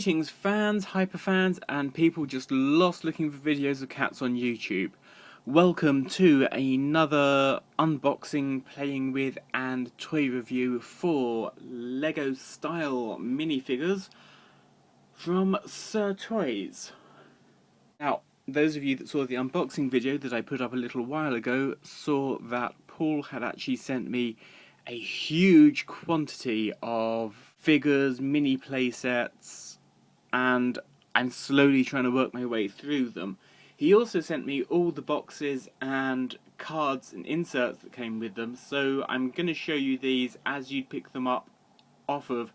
Greetings fans, hyperfans, and people just lost looking for videos of cats on YouTube. Welcome to another unboxing, playing with, and toy review for Lego style minifigures from Sir Toys. Now, those of you that saw the unboxing video that I put up a little while ago saw that Paul had actually sent me a huge quantity of figures, mini playsets, and I'm slowly trying to work my way through them. He also sent me all the boxes and cards and inserts that came with them, so I'm going to show you these as you'd pick them up off of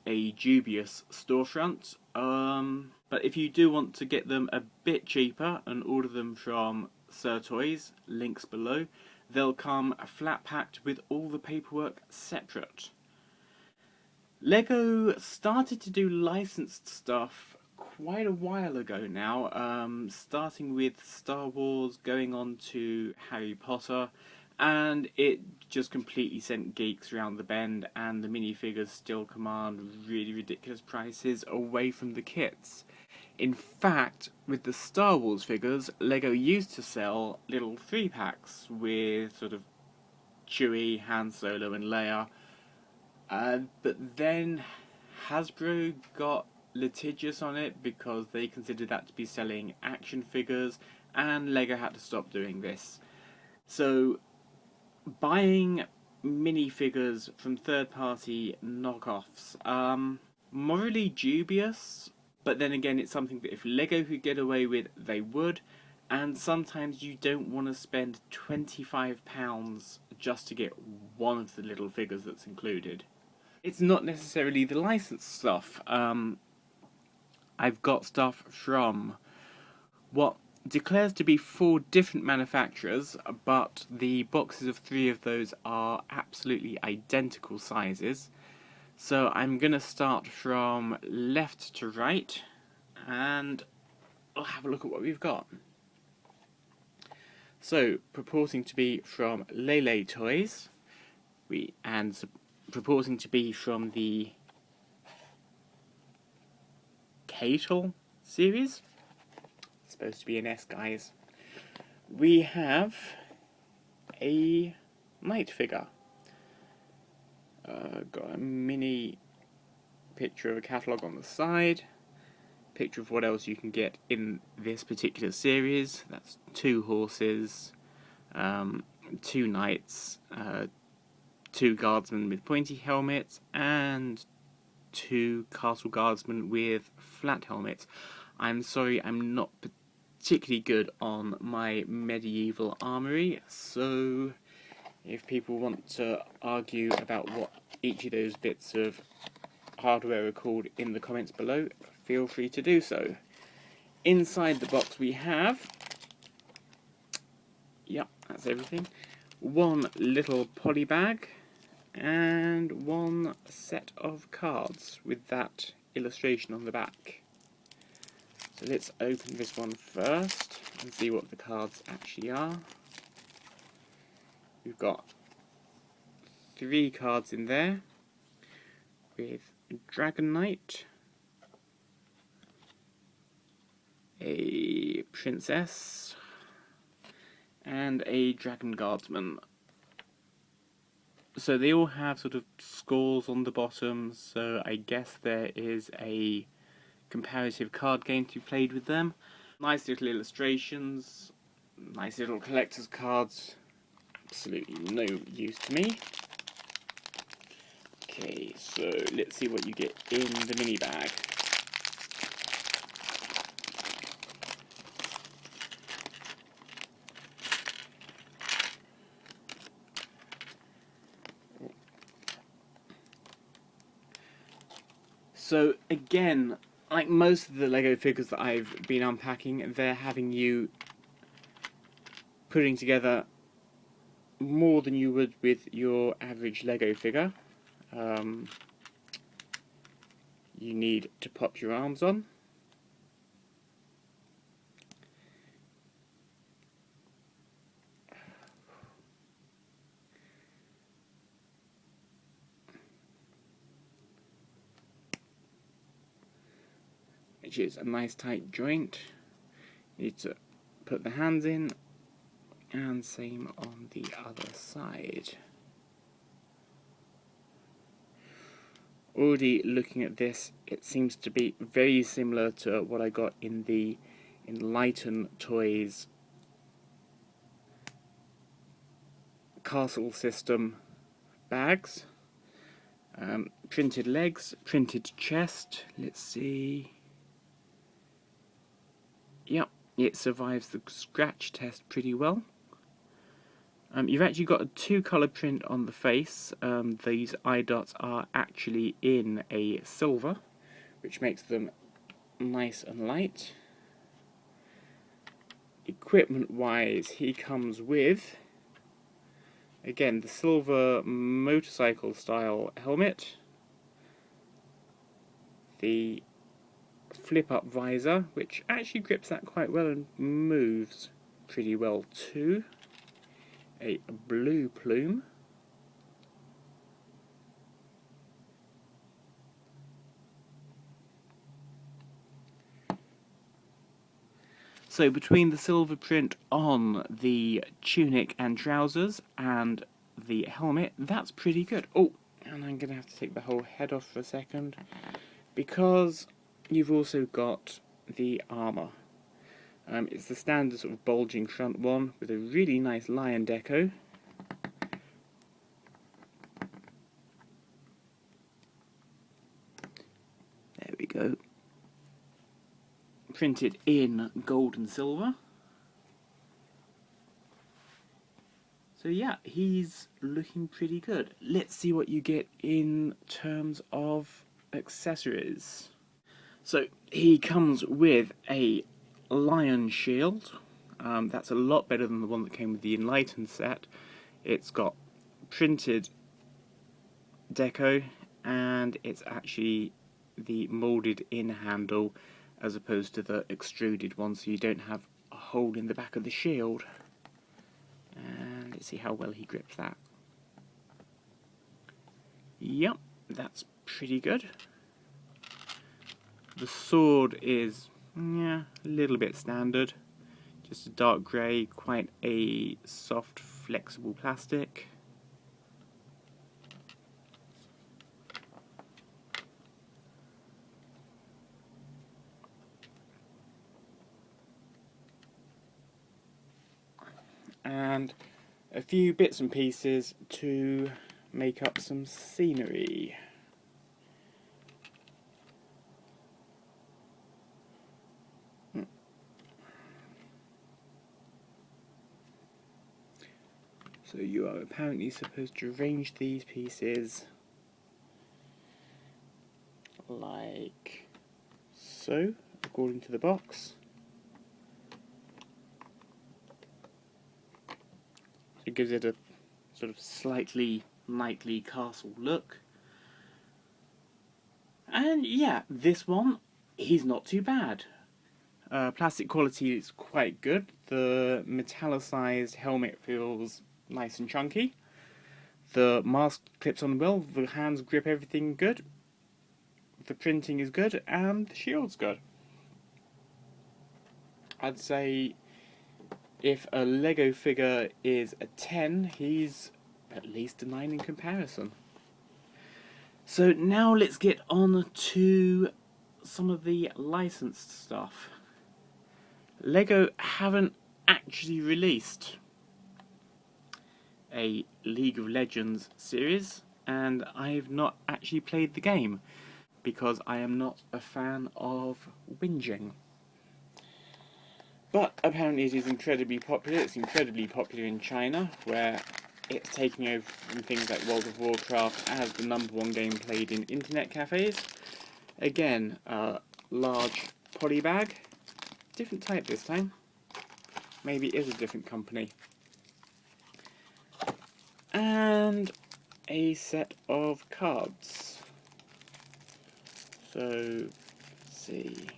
a dubious storefront. But if you do want to get them a bit cheaper and order them from Sir Toys, links below, they'll come flat packed with all the paperwork separate. Lego started to do licensed stuff quite a while ago now, starting with Star Wars, going on to Harry Potter, and it just completely sent geeks around the bend, and the minifigures still command really ridiculous prices away from the kits. In fact, with the Star Wars figures, Lego used to sell little 3-packs with sort of Chewie, Han Solo and Leia, but then Hasbro got litigious on it because they considered that to be selling action figures, and Lego had to stop doing this. So buying minifigures from third-party knockoffs, morally dubious, but then again it's something that if Lego could get away with, they would, and sometimes you don't want to spend £25 just to get one of the little figures that's included. It's not necessarily the licensed stuff. I've got stuff from what declares to be 4 different manufacturers, but the boxes of 3 of those are absolutely identical sizes. So I'm going to start from left to right, and I'll have a look at what we've got. So, purporting to be from Lele Toys, purporting to be from the Catal series, it's supposed to be an S, guys, we have a Knight figure. Got a mini picture of a catalogue on the side, picture of what else you can get in this particular series. That's 2 horses, 2 knights, 2 guardsmen with pointy helmets, and 2 castle guardsmen with flat helmets. I'm sorry, I'm not particularly good on my medieval armoury, so if people want to argue about what each of those bits of hardware are called in the comments below, feel free to do so. Inside the box we have, yep, that's everything, 1 little poly bag and 1 set of cards with that illustration on the back. So let's open this one first and see what the cards actually are. We've got 3 cards in there with Dragon Knight, a Princess, and a Dragon Guardsman. So they all have sort of scores on the bottom, so I guess there is a comparative card game to be played with them. Nice little illustrations, nice little collector's cards, absolutely no use to me. Okay, so let's see what you get in the mini bag. So again, like most of the Lego figures that I've been unpacking, they're having you putting together more than you would with your average Lego figure. You need to pop your arms on. which is a nice tight joint. You need to put the hands in, and same on the other side. Already looking at this, it seems to be very similar to what I got in the Enlighten Toys castle system bags. Printed legs, printed chest. Let's see. Yep, it survives the scratch test pretty well. You've actually got a two-colour print on the face. These eye dots are actually in a silver, which makes them nice and light. Equipment-wise, he comes with, again, the silver motorcycle style helmet, the flip-up visor, which actually grips that quite well and moves pretty well too. A blue plume, so between the silver print on the tunic and trousers and the helmet, that's pretty good. Oh, and I'm going to have to take the whole head off for a second, because you've also got the armour. It's the standard sort of bulging front one with a really nice lion deco. There we go. Printed in gold and silver. So yeah, he's looking pretty good. Let's see what you get in terms of accessories. So he comes with a lion shield. That's a lot better than the one that came with the Enlightened set. It's got printed deco, and it's actually the moulded in handle as opposed to the extruded one, so you don't have a hole in the back of the shield. And let's see how well he grips that. Yep, that's pretty good. The sword is, yeah, a little bit standard. Just a dark grey, quite a soft, flexible plastic. And a few bits and pieces to make up some scenery. So you are apparently supposed to arrange these pieces like so, according to the box. It gives it a sort of slightly knightly castle look. And yeah, this one, he's not too bad. Plastic quality is quite good. The metallicized helmet feels nice and chunky. The mask clips on well, the hands grip everything good. The printing is good, and the shield's good. I'd say if a Lego figure is a 10, he's at least a 9 in comparison. So now let's get on to some of the licensed stuff. Lego haven't actually released a League of Legends series, and I've not actually played the game because I am not a fan of whinging. But apparently it is incredibly popular. It's incredibly popular in China, where it's taking over from things like World of Warcraft as the #1 game played in internet cafes. Again, a large poly bag. Different type this time. Maybe it is a different company. And a set of cards. So, let's see.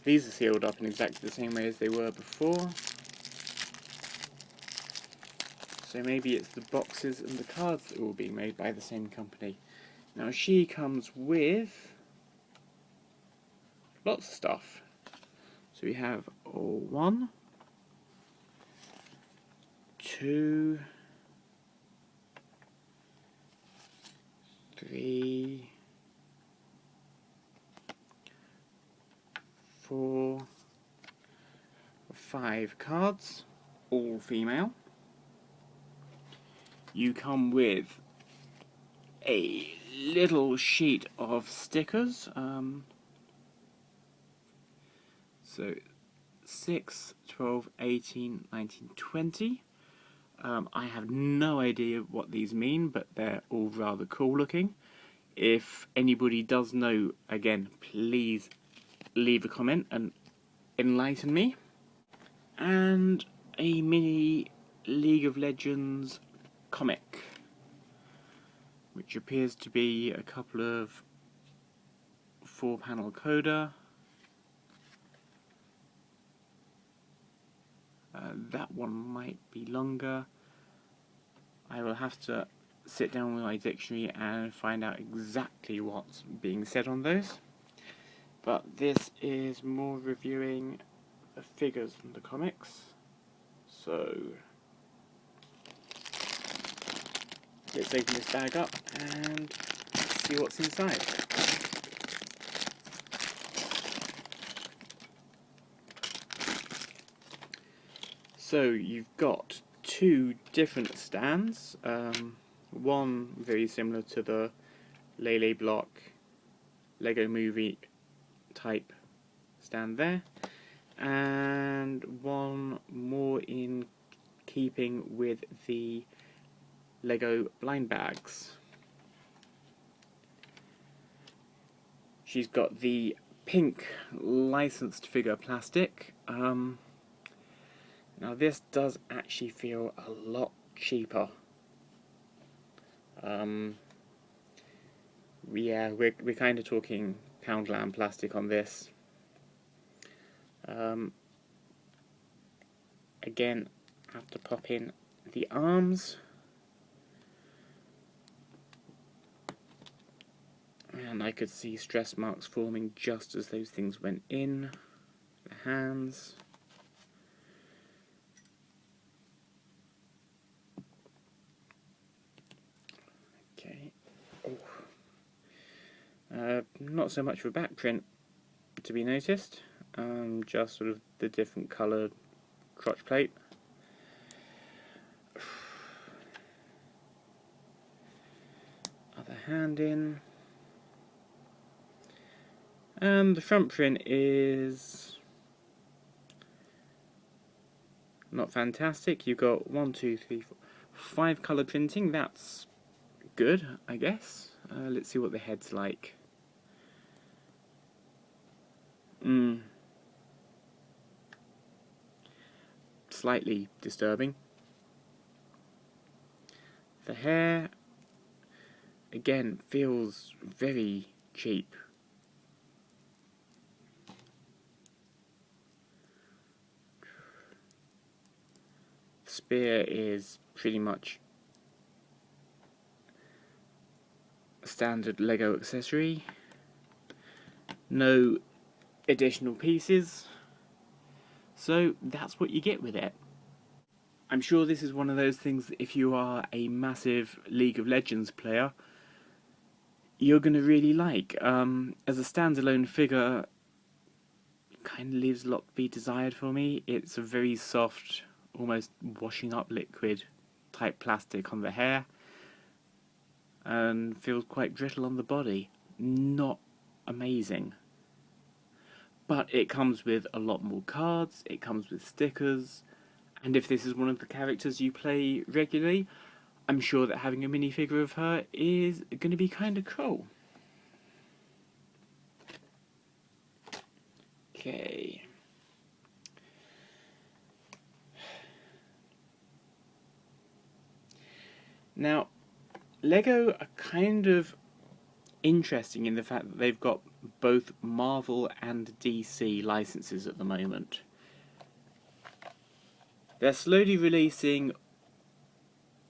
These are sealed up in exactly the same way as they were before. So maybe it's the boxes and the cards that are all being made by the same company. Now she comes with lots of stuff. So we have 1, 2, 3, 4, 5 cards, all female. You come with a little sheet of stickers. So 6, 12, 18, 19, 20. I have no idea what these mean, but they're all rather cool looking. If anybody does know, again, please leave a comment and enlighten me. And a mini League of Legends comic, which appears to be a couple of 4-panel coda. That one might be longer. I will have to sit down with my dictionary and find out exactly what's being said on those. But this is more reviewing the figures than the comics. So let's open this bag up and see what's inside. So you've got 2 different stands, one very similar to the Lele Block Lego Movie type stand there, and one more in keeping with the Lego blind bags. She's got the pink licensed figure plastic. Now this does actually feel a lot cheaper. Yeah, we're kind of talking Poundland plastic on this. Again, I have to pop in the arms. And I could see stress marks forming just as those things went in. The hands. Okay. Not so much of a back print to be noticed. Just sort of the different coloured crotch plate. Other hand in. And the front print is not fantastic. You've got 1, 2, 3, 4, 5 colour printing. That's good, I guess. Let's see what the head's like. Slightly disturbing. The hair, again, feels very cheap. The spear is pretty much a standard Lego accessory. No additional pieces. So that's what you get with it. I'm sure this is one of those things that if you are a massive League of Legends player, you're going to really like. As a standalone figure, it kind of leaves a lot to be desired for me. It's a very soft, almost washing up liquid type plastic on the hair, and feels quite brittle on the body. Not amazing. But it comes with a lot more cards, it comes with stickers, and if this is one of the characters you play regularly, I'm sure that having a minifigure of her is going to be kind of cool. Okay. Now, Lego are kind of interesting in the fact that they've got both Marvel and DC licenses at the moment. They're slowly releasing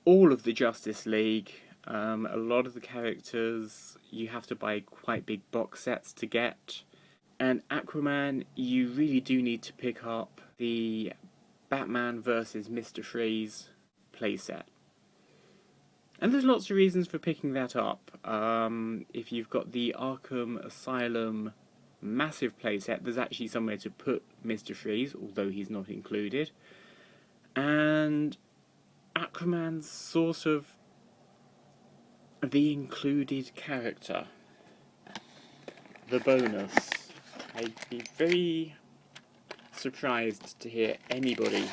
all of the Justice League. A lot of the characters you have to buy quite big box sets to get. And Aquaman, you really do need to pick up the Batman vs. Mr. Freeze playset. And there's lots of reasons for picking that up. If you've got the Arkham Asylum massive playset, there's actually somewhere to put Mr. Freeze, although he's not included. And Aquaman's sort of the included character. The bonus. I'd be very surprised to hear anybody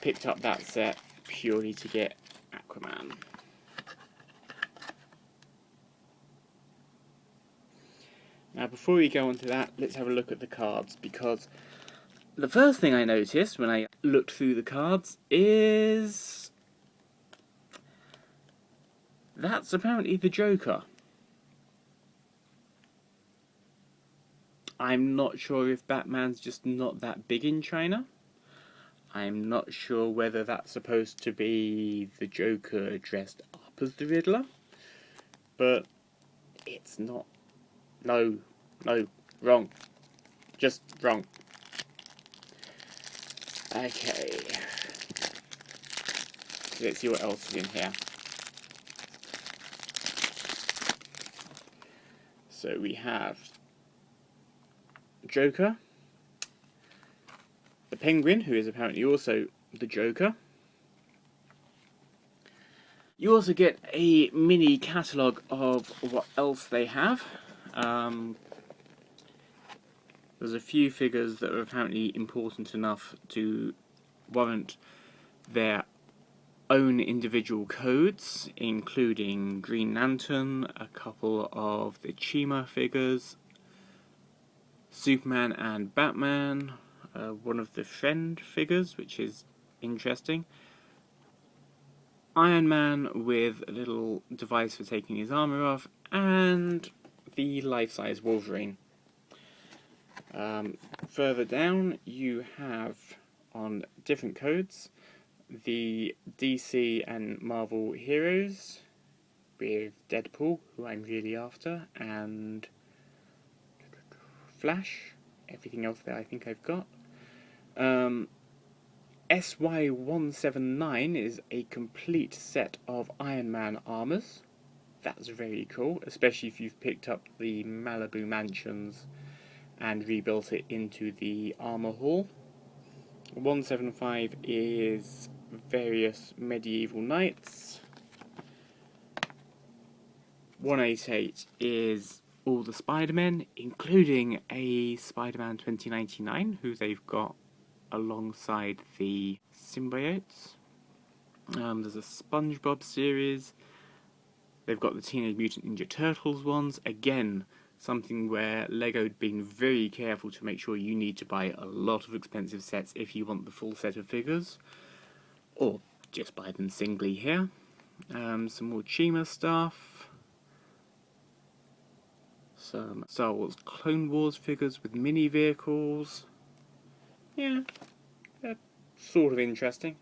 picked up that set purely to get Aquaman. Now before we go on to that, let's have a look at the cards, because the first thing I noticed when I looked through the cards is that's apparently the Joker. I'm not sure if Batman's just not that big in China. I'm not sure whether that's supposed to be the Joker dressed up as the Riddler, but it's not. No, wrong. Just wrong. Okay. Let's see what else is in here. So we have Joker, the Penguin, who is apparently also the Joker. You also get a mini catalogue of what else they have. There's a few figures that are apparently important enough to warrant their own individual codes, including Green Lantern, a couple of the Chima figures, Superman and Batman, one of the Friend figures, which is interesting, Iron Man with a little device for taking his armour off, and the life-size Wolverine. Further down you have, on different codes, the DC and Marvel heroes, with Deadpool, who I'm really after, and Flash. Everything else there I think I've got. SY179 is a complete set of Iron Man armours. That's very cool, especially if you've picked up the Malibu Mansions and rebuilt it into the armour hall. 175 is various medieval knights. 188 is all the Spider-Men, including a Spider-Man 2099, who they've got alongside the symbiotes. There's a SpongeBob series. They've got the Teenage Mutant Ninja Turtles ones. Again, something where LEGO had been very careful to make sure you need to buy a lot of expensive sets if you want the full set of figures, or just buy them singly here. Some more Chima stuff. Some Star Wars Clone Wars figures with mini vehicles. Yeah, they're sort of interesting.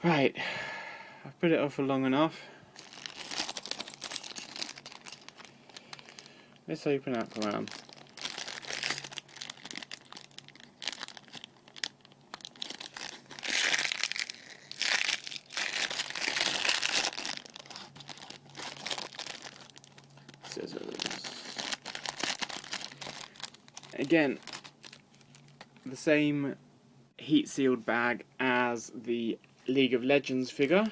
Right, I've put it off for long enough. Let's open Aquaman. Scissors. Again, the same heat sealed bag as the League of Legends figure.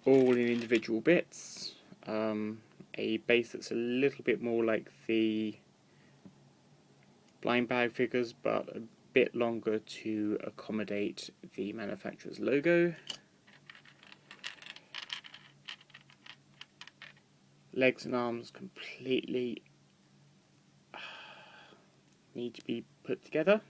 All in individual bits. A base that's a little bit more like the blind bag figures, but a bit longer to accommodate the manufacturer's logo. Legs and arms completely need to be put together.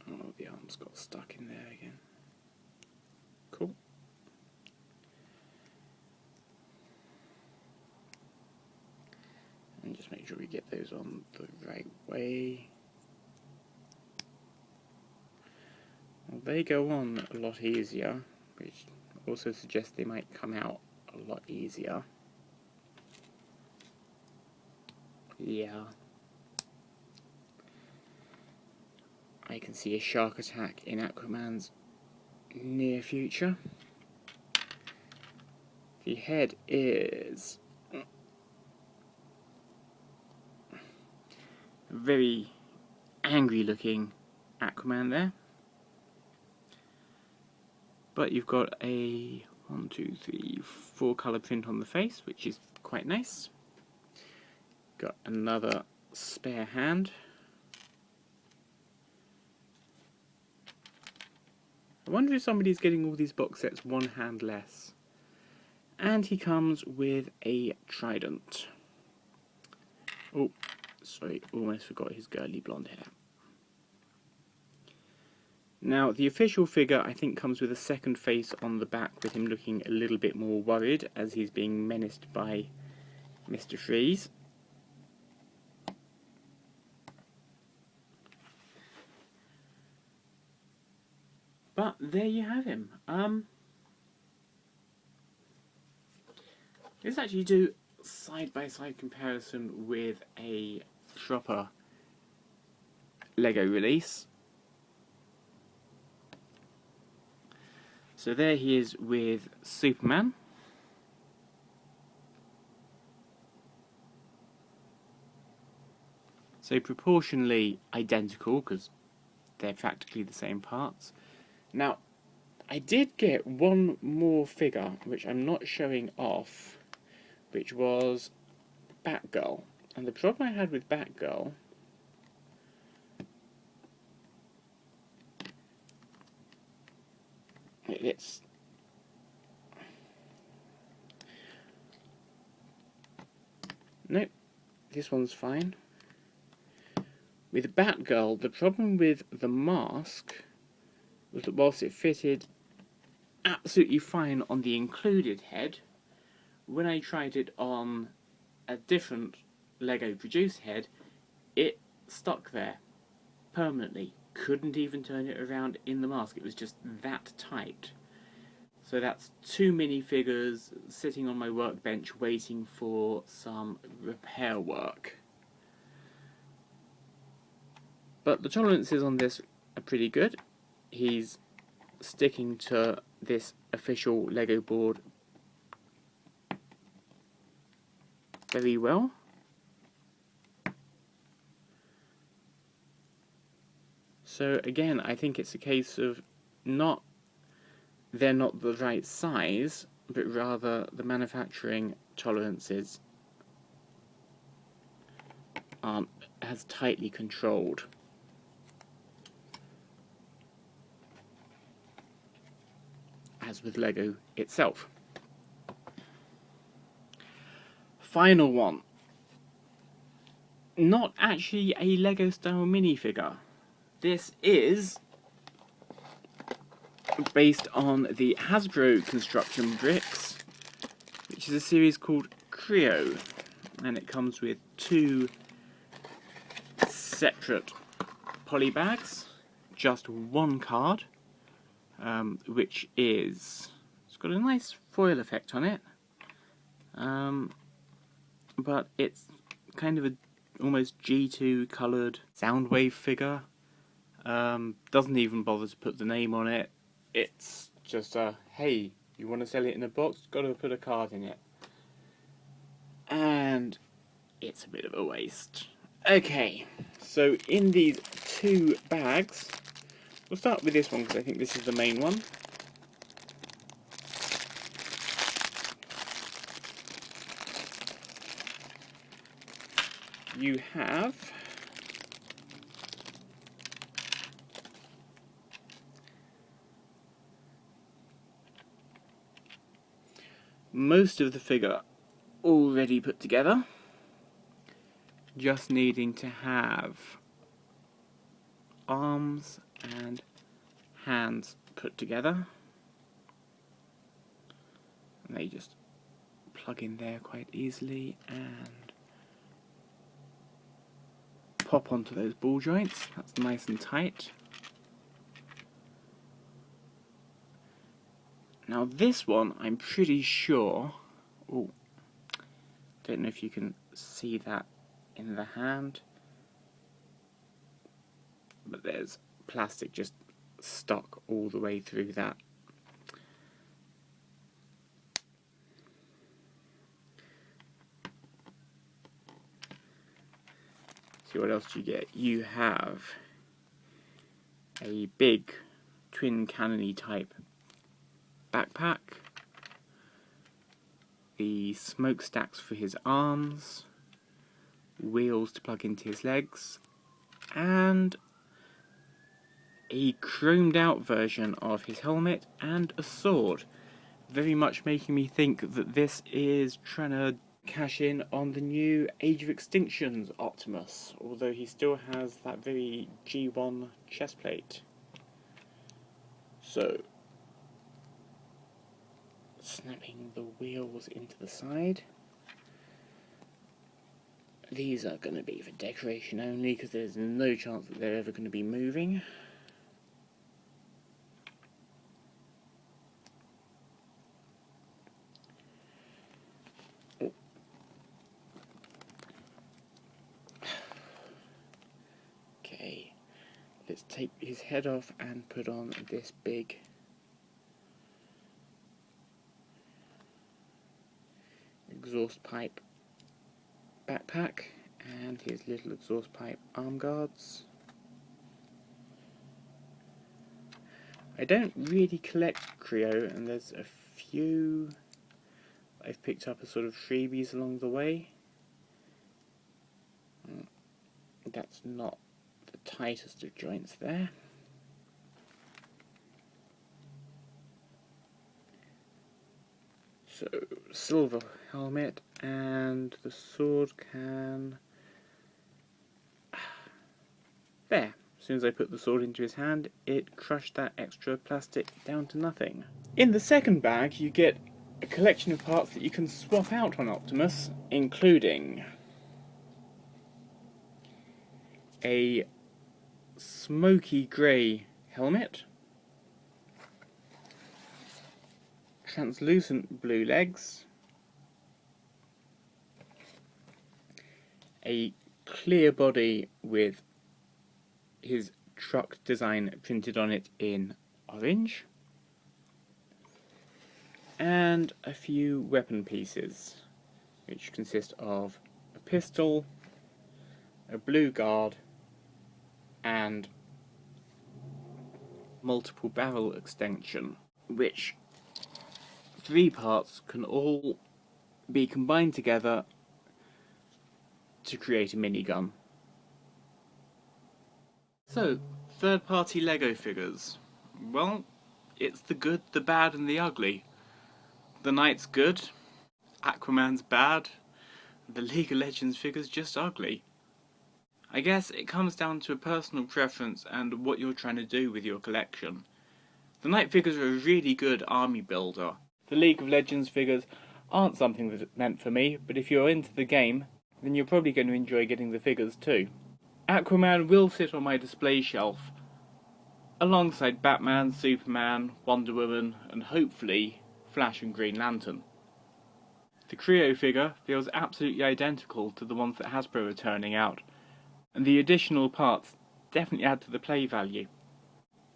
Oh, the arms got stuck in there again. Cool. sure we get those on the right way. Well, they go on a lot easier, which also suggests they might come out a lot easier. Yeah. I can see a shark attack in Aquaman's near future. The head is a very angry looking Aquaman there. But you've got a 1, 2, 3, 4 colour print on the face, which is quite nice. Got another spare hand. I wonder if somebody's getting all these box sets one hand less. And he comes with a trident. Oh, sorry, almost forgot his girly blonde hair. Now, the official figure, I think, comes with a second face on the back, with him looking a little bit more worried as he's being menaced by Mr. Freeze. But there you have him. Let's actually do side-by-side comparison with a proper Lego release. So there he is with Superman. So proportionally identical, because they're practically the same parts. Now, I did get one more figure, which I'm not showing off, which was Batgirl. And the problem I had with Batgirl it's nope, this one's fine. With Batgirl, the problem with the mask was that whilst it fitted absolutely fine on the included head, when I tried it on a different Lego produced head, it stuck there permanently. Couldn't even turn it around in the mask. It was just that tight. So that's 2 minifigures sitting on my workbench waiting for some repair work. But the tolerances on this are pretty good. He's sticking to this official Lego board very well. So again, I think it's a case of they're not the right size, but rather the manufacturing tolerances aren't as tightly controlled. As with Lego itself. Final one. Not actually a Lego style minifigure. This is based on the Hasbro construction bricks, which is a series called Creo, and it comes with 2 separate poly bags, just 1 card, which it's got a nice foil effect on it, but it's kind of a almost G2 coloured Soundwave figure. Doesn't even bother to put the name on it. It's just a, hey, you want to sell it in a box? Got to put a card in it. And it's a bit of a waste. Okay, so in these 2 bags, we'll start with this one because I think this is the main one. You have most of the figure already put together, just needing to have arms and hands put together, and they just plug in there quite easily. And pop onto those ball joints. That's nice and tight. Now this one, I'm pretty sure... Oh, don't know if you can see that in the hand. But there's plastic just stuck all the way through that. See what else you get. You have a big twin cannon-y type backpack, the smokestacks for his arms, wheels to plug into his legs, and a chromed out version of his helmet and a sword. Very much making me think that this is trying to cash in on the new Age of Extinction's Optimus, although he still has that very G1 chest plate. So, snapping the wheels into the side. These are going to be for decoration only because there's no chance that they're ever going to be moving. Okay, let's take his head off and put on this big exhaust pipe backpack and his little exhaust pipe arm guards. I don't really collect Creo, and there's a few I've picked up as sort of freebies along the way. That's not the tightest of joints there. So, silver helmet, and the sword can... There. As soon as I put the sword into his hand, it crushed that extra plastic down to nothing. In the second bag, you get a collection of parts that you can swap out on Optimus, including a smoky grey helmet, translucent blue legs, a clear body with his truck design printed on it in orange, and a few weapon pieces, which consist of a pistol, a blue guard, and multiple barrel extension, which 3 parts can all be combined together to create a minigun. So, third-party Lego figures. Well, it's the good, the bad and the ugly. The Knight's good, Aquaman's bad, the League of Legends figure's just ugly. I guess it comes down to a personal preference and what you're trying to do with your collection. The Knight figures are a really good army builder. The League of Legends figures aren't something that's meant for me, but if you're into the game, then you're probably going to enjoy getting the figures too. Aquaman will sit on my display shelf, alongside Batman, Superman, Wonder Woman, and hopefully Flash and Green Lantern. The Creo figure feels absolutely identical to the ones that Hasbro are turning out, and the additional parts definitely add to the play value.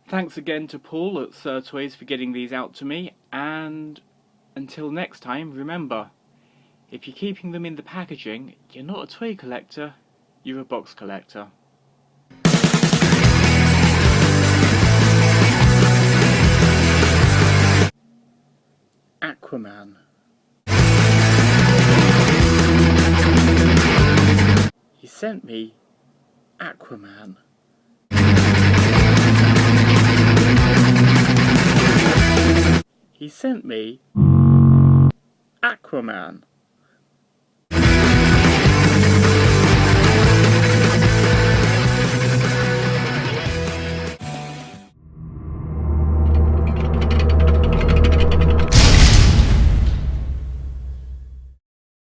Thanks again to Paul at Sir Toys for getting these out to me, and until next time, remember, if you're keeping them in the packaging, you're not a toy collector, you're a box collector. Aquaman. He sent me Aquaman. He sent me Aquaman.